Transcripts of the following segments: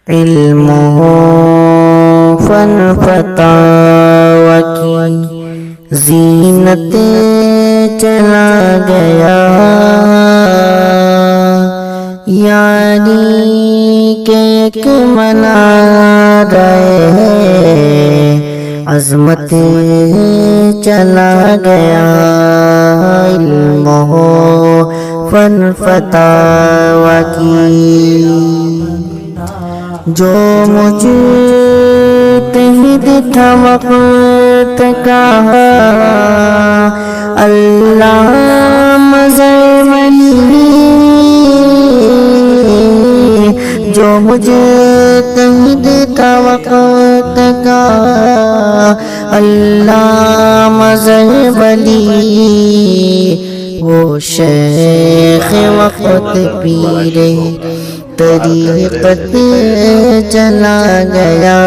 علم و فن فتاوی کی زینت چلا گیا، یاری کے ایک منارہ عظمت چلا گیا، علم و فن فتاوی کی جو مجتہد تھا وقت کا، علامہ زرملی جو مجتہد تھا وقت کا، علامہ زرملی وہ شیخ وقت پیر طریقت چلا گیا،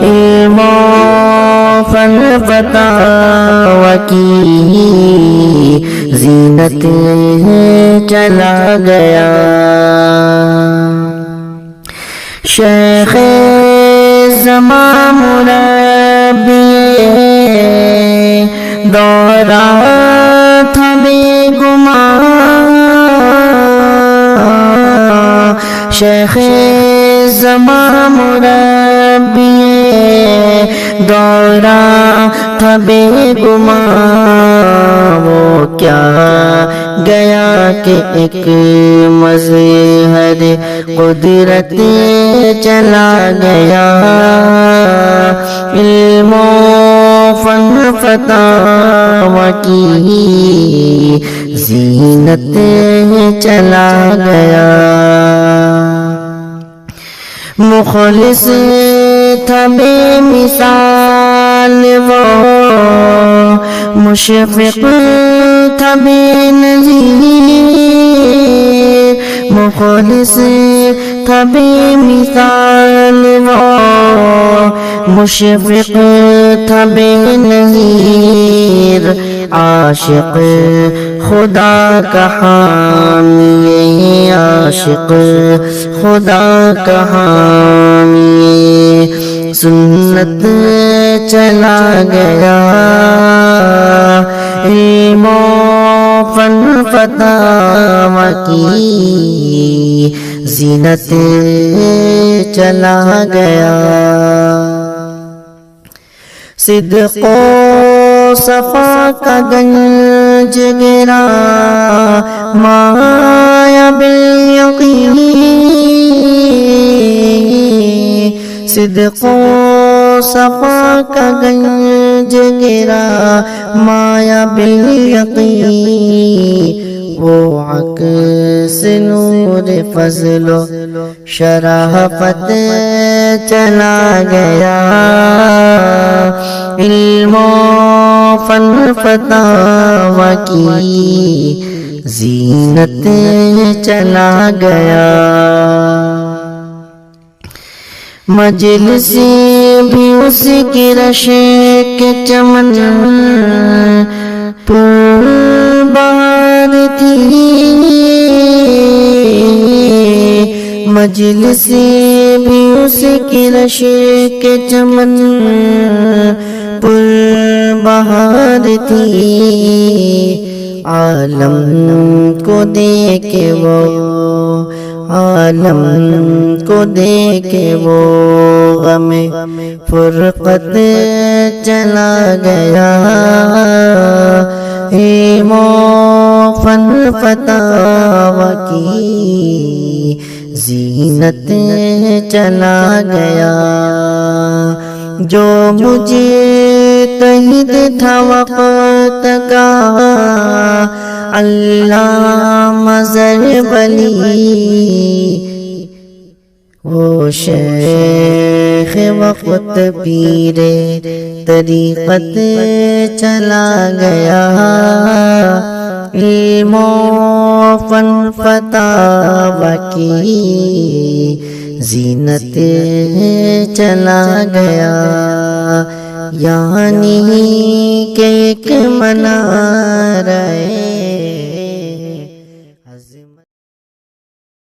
علم و فن فتاوی کی زینت چلا گیا، شیخ زمان مربی دورہ تھا بے گمان، شیخ زمان مربی دورہ تھا بے گمان، وہ کیا گیا کہ ایک مظہر قدرت چلا گیا، علم و فن فتاوی کی زینت چلا گیا، مخلص تھا بے مثال وہ، مشفق تھا بے نظیر، مخلص تھا بے مثال وہ، مشفق تھا بے نظیر، عاشق خدا کا حامی، عاشق خدا کا حامی، سنت چلا گیا، علم و فن فتاوی کی زینت چلا گیا، صدق و صفا کا گنج گرا مایا بالیقین، صدق و صفا کا گنج گرا مایا بالیقین، وہ عکس نور فضل و شرافت چلا گیا، علم و فن فتاوی کی زینت چلا گیا، مجلس بھی اس کی رشک چمن پر بہار تھی، مجلس بھی اس کی رشک چمن پر بہار تھی، عالم کو دیکھے وہ، عالم کو دیکھے وہ غم فرقت چلا گیا، علم و فن فتاوی کی زینت چلا گیا، جو مجتہد تھا وقت کا، علامہ زرملی وہ شیخ وقت پیر طریقت چلا گیا، علم و فن فتاوی کی زینت چلا گیا، یعنی کہ ایک منارہ